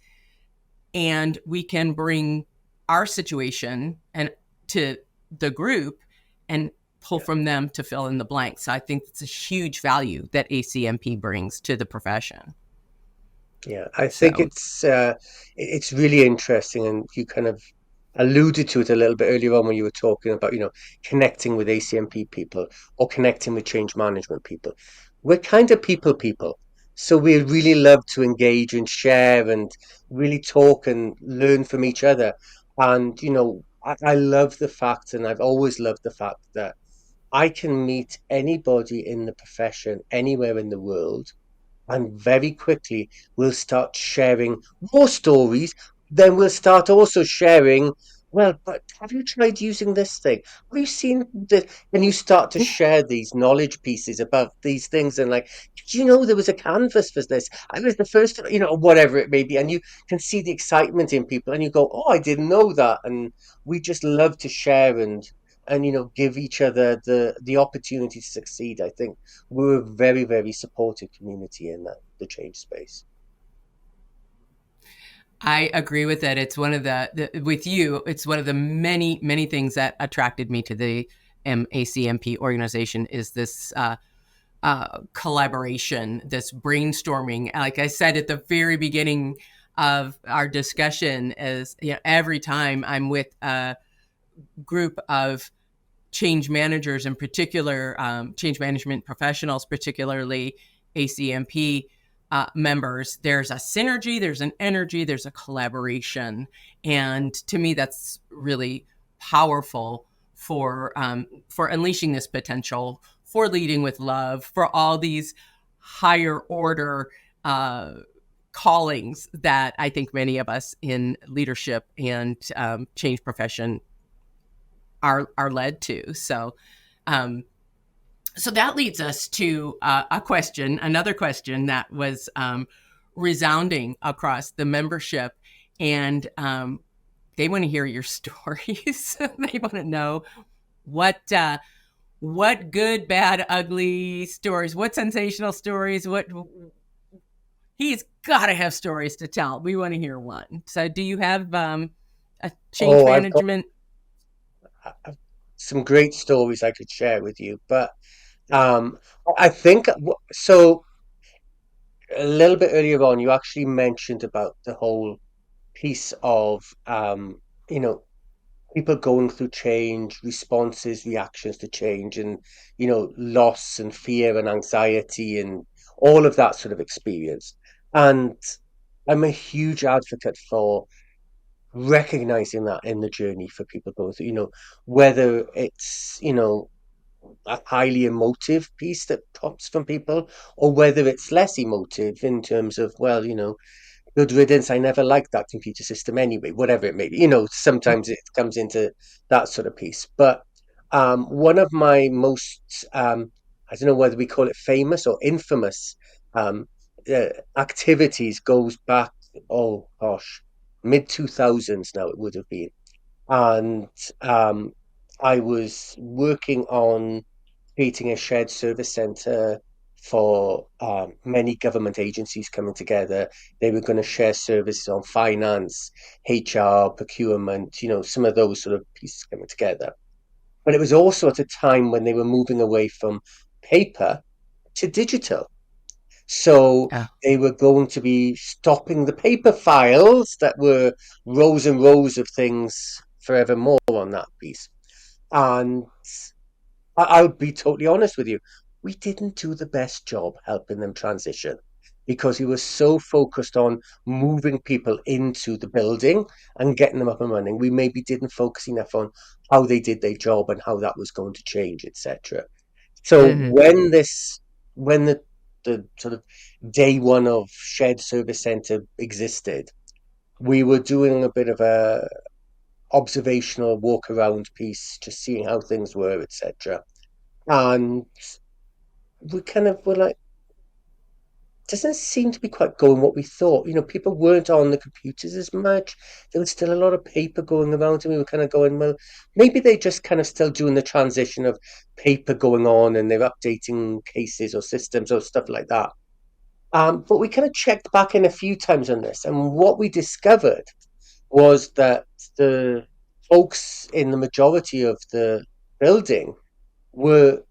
Speaker 1: and we can bring our situation and to the group and pull
Speaker 2: Yeah.
Speaker 1: from them to fill in the blanks. So I think it's a huge value that ACMP brings to the profession.
Speaker 2: Yeah, I think
Speaker 1: So
Speaker 2: it's really interesting, and you kind of alluded to it a little bit earlier on when you were talking about, connecting with ACMP people or connecting with change management people. We're kind of people, so we really love to engage and share and really talk and learn from each other. And I love the fact, and I've always loved the fact that I can meet anybody in the profession anywhere in the world, and very quickly we'll start sharing more stories. Then we'll start also sharing, well, but have you tried using this thing? Have you seen this? And you start to share these knowledge pieces about these things, and like, did you know there was a canvas for this? I was the first, whatever it may be. And you can see the excitement in people, and you go, oh, I didn't know that. And we just love to share and give each other the opportunity to succeed. I think we're a very, very supportive community in the change space.
Speaker 1: I agree with it. It's one of with you, it's one of the many, many things that attracted me to the ACMP organization is this collaboration, this brainstorming. Like I said at the very beginning of our discussion, is every time I'm with a group of change managers, in particular, change management professionals, particularly ACMP members, there's a synergy, there's an energy, there's a collaboration. And to me, that's really powerful for unleashing this potential, for leading with love, for all these higher order callings that I think many of us in leadership and change profession are led to. Um, so that leads us to another question that was resounding across the membership, and they want to hear your stories. They want to know what good, bad, ugly stories, what sensational stories, what he's got to have stories to tell. We want to hear one. So, do you have a change
Speaker 2: Oh, I've got
Speaker 1: management?
Speaker 2: I've- some great stories I could share with you, but um, I think so. A little bit earlier on, you actually mentioned about the whole piece of you know, people going through change, responses, reactions to change, and loss and fear and anxiety and all of that sort of experience. And I'm a huge advocate for recognizing that in the journey for people going through, whether it's, a highly emotive piece that pops from people, or whether it's less emotive in terms of, well, good riddance. I never liked that computer system anyway, whatever it may be. Sometimes it comes into that sort of piece. But one of my most, I don't know whether we call it famous or infamous um, uh, activities goes back, oh gosh, mid 2000s now it would have been. And um, I was working on creating a shared service center for many government agencies coming together. They were going to share services on finance, HR, procurement, some of those sort of pieces coming together. But it was also at a time when they were moving away from paper to digital. So
Speaker 1: Oh.
Speaker 2: they were going to be stopping the paper files that were rows and rows of things forevermore on that piece. And I'll be totally honest with you. We didn't do the best job helping them transition because we were so focused on moving people into the building and getting them up and running. We maybe didn't focus enough on how they did their job and how that was going to change, etc. So
Speaker 1: Mm-hmm.
Speaker 2: when the sort of day one of shared service center existed, we were doing a bit of a observational walk around piece, just seeing how things were, etc. And we kind of were like, doesn't seem to be quite going what we thought. People weren't on the computers as much. There was still a lot of paper going around, and we were kind of going, well, maybe they just kind of still doing the transition of paper going on, and they're updating cases or systems or stuff like that. But we kind of checked back in a few times on this, and what we discovered was that the folks in the majority of the building were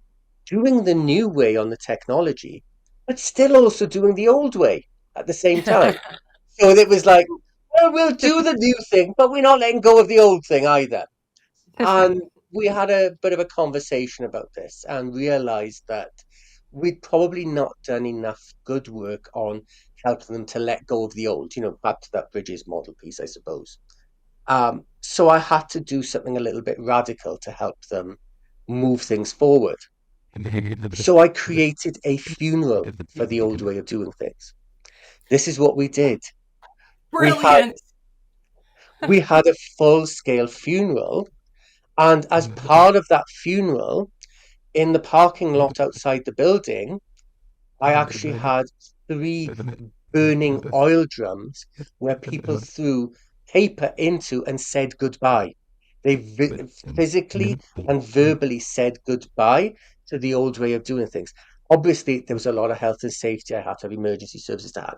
Speaker 2: doing the new way on the technology, but still also doing the old way at the same time. So it was like, well, we'll do the new thing, but we're not letting go of the old thing either. And we had a bit of a conversation about this and realized that we'd probably not done enough good work on helping them to let go of the old, back to that bridges model piece, I suppose. So I had to do something a little bit radical to help them move things forward. So I created a funeral for the old way of doing things. This is what we did. We had
Speaker 1: Brilliant.
Speaker 2: we had a full-scale funeral, and as part of that funeral, in the parking lot outside the building, I actually had three burning oil drums where people threw paper into and said goodbye. They physically and verbally said goodbye to the old way of doing things. Obviously, there was a lot of health and safety. I had to have emergency services to have,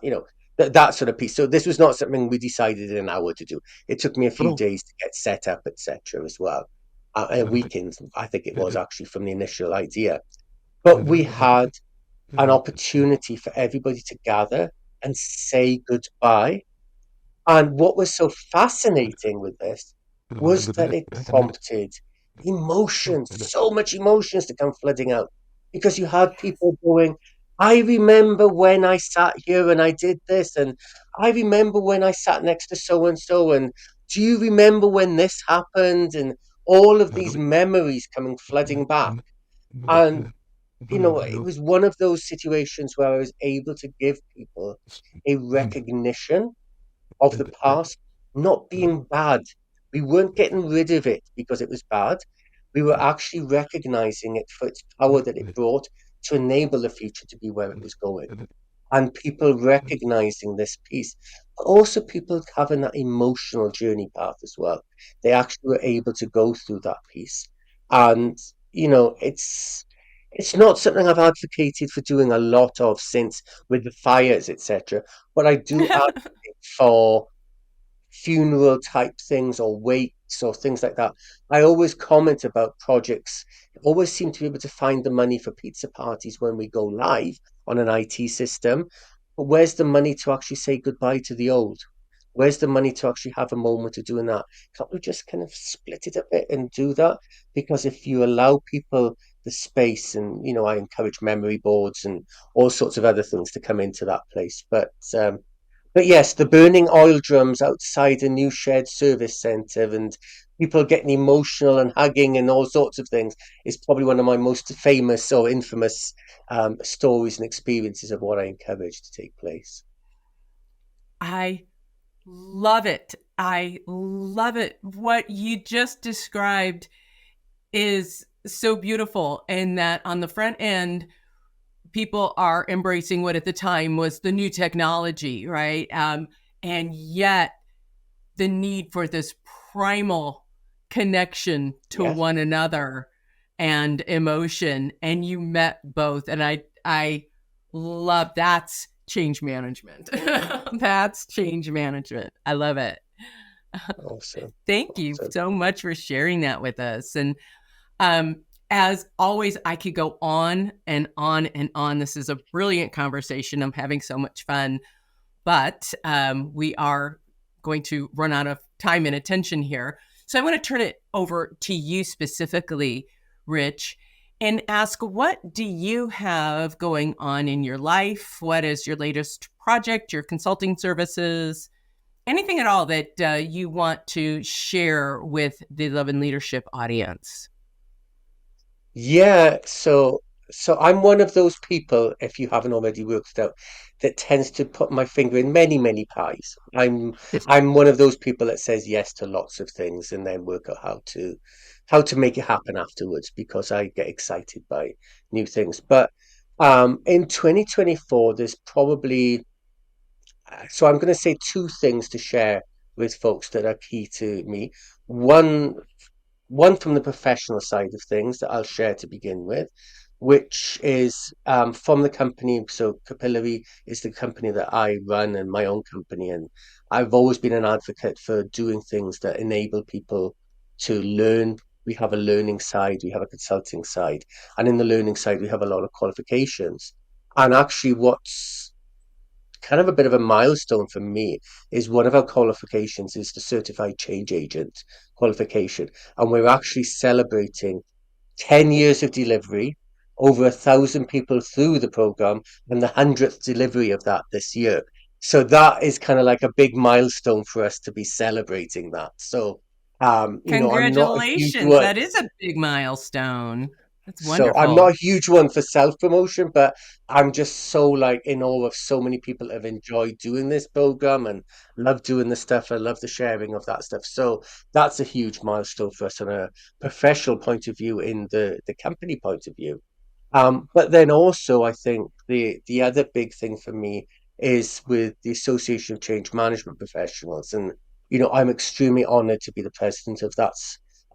Speaker 2: that sort of piece. So this was not something we decided in an hour to do. It took me a few days to get set up, etc. as well. A weekend, I think it was actually from the initial idea. But we had an opportunity for everybody to gather and say goodbye. And what was so fascinating with this was that it prompted emotions, so much emotions to come flooding out. Because you had people going, I remember when I sat here and I did this, and I remember when I sat next to so and so, and do you remember when this happened? And all of these memories coming flooding back. And it was one of those situations where I was able to give people a recognition of the past not being bad. We weren't getting rid of it because it was bad. We were actually recognizing it for its power that it brought to enable the future to be where it was going. And people recognizing this piece, but also people having that emotional journey path as well. They actually were able to go through that piece. And, it's not something I've advocated for doing a lot of since with the fires, etc. But I do advocate for funeral type things or wakes or things like that. I always comment about projects, always seem to be able to find the money for pizza parties when we go live on an IT system. But where's the money to actually say goodbye to the old? Where's the money to actually have a moment of doing that? Can't we just kind of split it a bit and do that? Because if you allow people the space, and I encourage memory boards and all sorts of other things to come into that place. But yes, the burning oil drums outside a new shared service centre and people getting emotional and hugging and all sorts of things is probably one of my most famous or infamous stories and experiences of what I encourage to take place.
Speaker 1: I love it. I love it. What you just described is so beautiful, in that on the front end, people are embracing what at the time was the new technology, right? And yet the need for this primal connection to
Speaker 2: Yes,
Speaker 1: one another and emotion, and you met both. And I love, that's change management. That's change management. I love it.
Speaker 2: awesome,
Speaker 1: Thank you
Speaker 2: awesome.
Speaker 1: so much for sharing that with us. And um, as always, I could go on and on and on. This is a brilliant conversation. I'm having so much fun, but we are going to run out of time and attention here. So I want to turn it over to you specifically, Rich, and ask, what do you have going on in your life? What is your latest project, your consulting services, anything at all that you want to share with the Love and Leadership audience?
Speaker 2: Yeah, so I'm one of those people, if you haven't already worked it out, that tends to put my finger in many, many pies. I'm one of those people that says yes to lots of things and then work out how to make it happen afterwards because I get excited by new things. But In 2024, there's probably, so I'm going to say two things to share with folks that are key to me. One, one from the professional side of things that I'll share to begin with, which is from the company. So Capillary is the company that I run and my own company, and I've always been an advocate for doing things that enable people to learn. We have a learning side, we have a consulting side, and in the learning side, we have a lot of qualifications. And actually, what's kind of a bit of a milestone for me is one of our qualifications is the certified change agent qualification, and we're actually celebrating 10 years of delivery, over 1,000 people through the program, and the 100th delivery of that this year. So that is kind of like a big milestone for us to be celebrating that. So I'm not a huge
Speaker 1: Congratulations.
Speaker 2: one.
Speaker 1: That is a big milestone. That's
Speaker 2: So I'm not
Speaker 1: wonderful.
Speaker 2: a huge one for self-promotion, but I'm just so like in awe of so many people that have enjoyed doing this program and love doing the stuff. I love the sharing of that stuff. So that's a huge milestone for us on a professional point of view, in the company point of view. But then also, I think the other big thing for me is with the Association of Change Management Professionals, and I'm extremely honoured to be the president of that.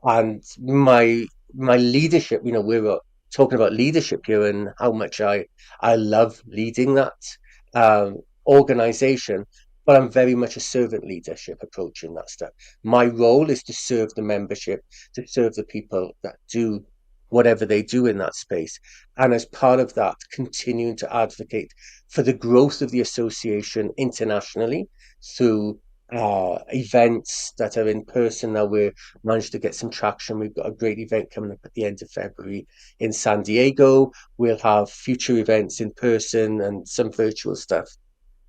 Speaker 2: And my leadership, we're talking about leadership here and how much I love leading that organization. But I'm very much a servant leadership approach in that stuff. My role is to serve the membership, to serve the people that do whatever they do in that space. And as part of that, continuing to advocate for the growth of the association internationally through events that are in person. Now we're managed to get some traction. We've got a great event coming up at the end of February in San Diego. We'll have future events in person and some virtual stuff.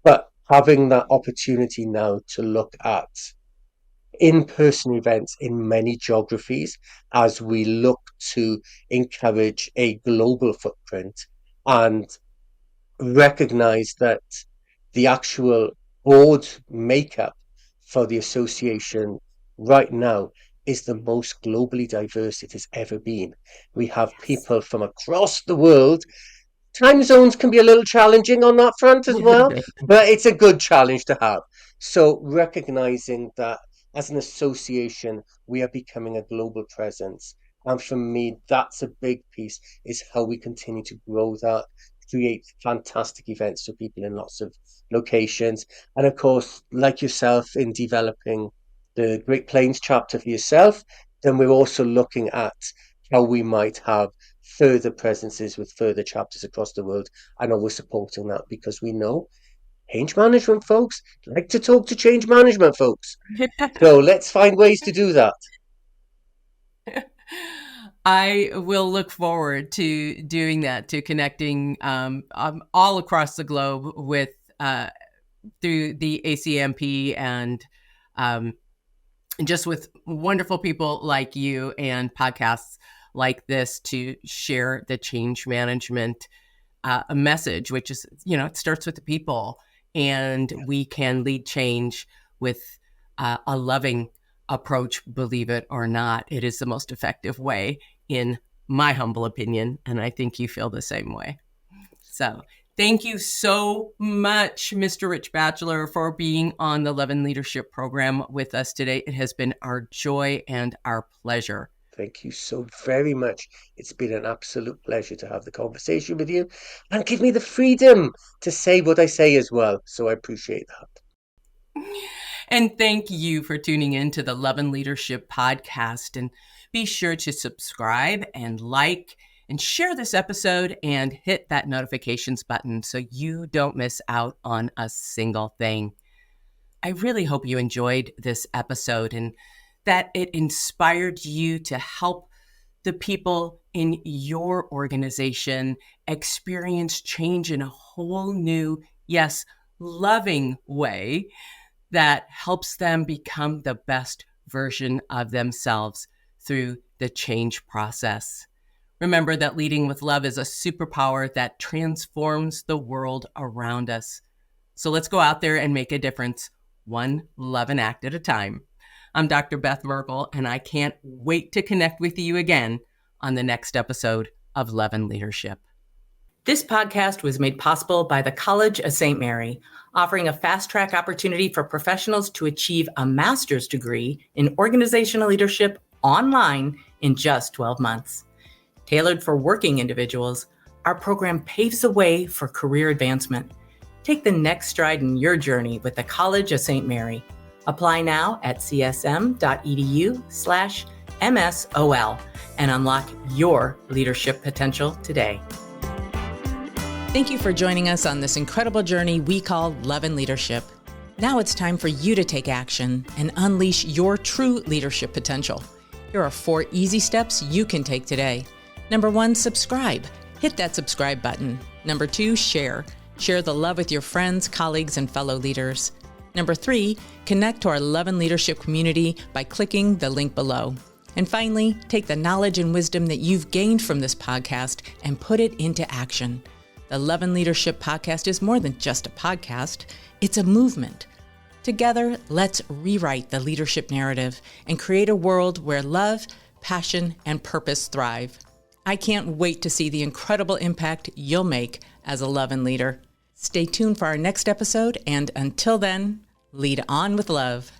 Speaker 2: But having that opportunity now to look at in-person events in many geographies as we look to encourage a global footprint and recognize that the actual board makeup for the association right now is the most globally diverse it has ever been. We have
Speaker 1: Yes.
Speaker 2: people from across the world. Time zones can be a little challenging on that front as well, but it's a good challenge to have. So recognizing that as an association, we are becoming a global presence. And for me, that's a big piece, is how we continue to grow that, create fantastic events for people in lots of locations. And of course, like yourself, in developing the Great Plains chapter for yourself, then we're also looking at how we might have further presences with further chapters across the world. And always supporting that, because we know change management folks like to talk to change management folks. So let's find ways to do that.
Speaker 1: I will look forward to doing that, to connecting all across the globe with through the ACMP and um, just with wonderful people like you and podcasts like this to share the change management a message, which is, it starts with the people, and
Speaker 2: Yeah,
Speaker 1: we can lead change with a loving approach, believe it or not. It is the most effective way, in my humble opinion, and I think you feel the same way. So, thank you so much, Mr. Rich Batchelor, for being on the Lovin Leadership Program with us today. It has been our joy and our pleasure.
Speaker 2: thank you so very much. It's been an absolute pleasure to have the conversation with you and give me the freedom to say what I say as well. So I appreciate that.
Speaker 1: And thank you for tuning in to the Love and Leadership podcast. And be sure to subscribe and like and share this episode and hit that notifications button so you don't miss out on a single thing. I really hope you enjoyed this episode and that it inspired you to help the people in your organization experience change in a whole new, yes, loving way that helps them become the best version of themselves through the change process. Remember that leading with love is a superpower that transforms the world around us. So let's go out there and make a difference, one love and act at a time. I'm Dr. Beth Merkel, and I can't wait to connect with you again on the next episode of Love and Leadership. This podcast was made possible by the College of St. Mary, offering a fast-track opportunity for professionals to achieve a master's degree in organizational leadership online in just 12 months. Tailored for working individuals, our program paves the way for career advancement. Take the next stride in your journey with the College of St. Mary. Apply now at csm.edu/MSOL and unlock your leadership potential today. Thank you for joining us on this incredible journey we call Lovin Leadership. Now it's time for you to take action and unleash your true leadership potential. Here are 4 easy steps you can take today. Number 1, subscribe. Hit that subscribe button. Number 2, share. Share the love with your friends, colleagues, and fellow leaders. Number 3, connect to our Lovin Leadership community by clicking the link below. And finally, take the knowledge and wisdom that you've gained from this podcast and put it into action. The Lovin Leadership Podcast is more than just a podcast. It's a movement. Together, let's rewrite the leadership narrative and create a world where love, passion, and purpose thrive. I can't wait to see the incredible impact you'll make as a Lovin leader. Stay tuned for our next episode, and until then, lead on with love.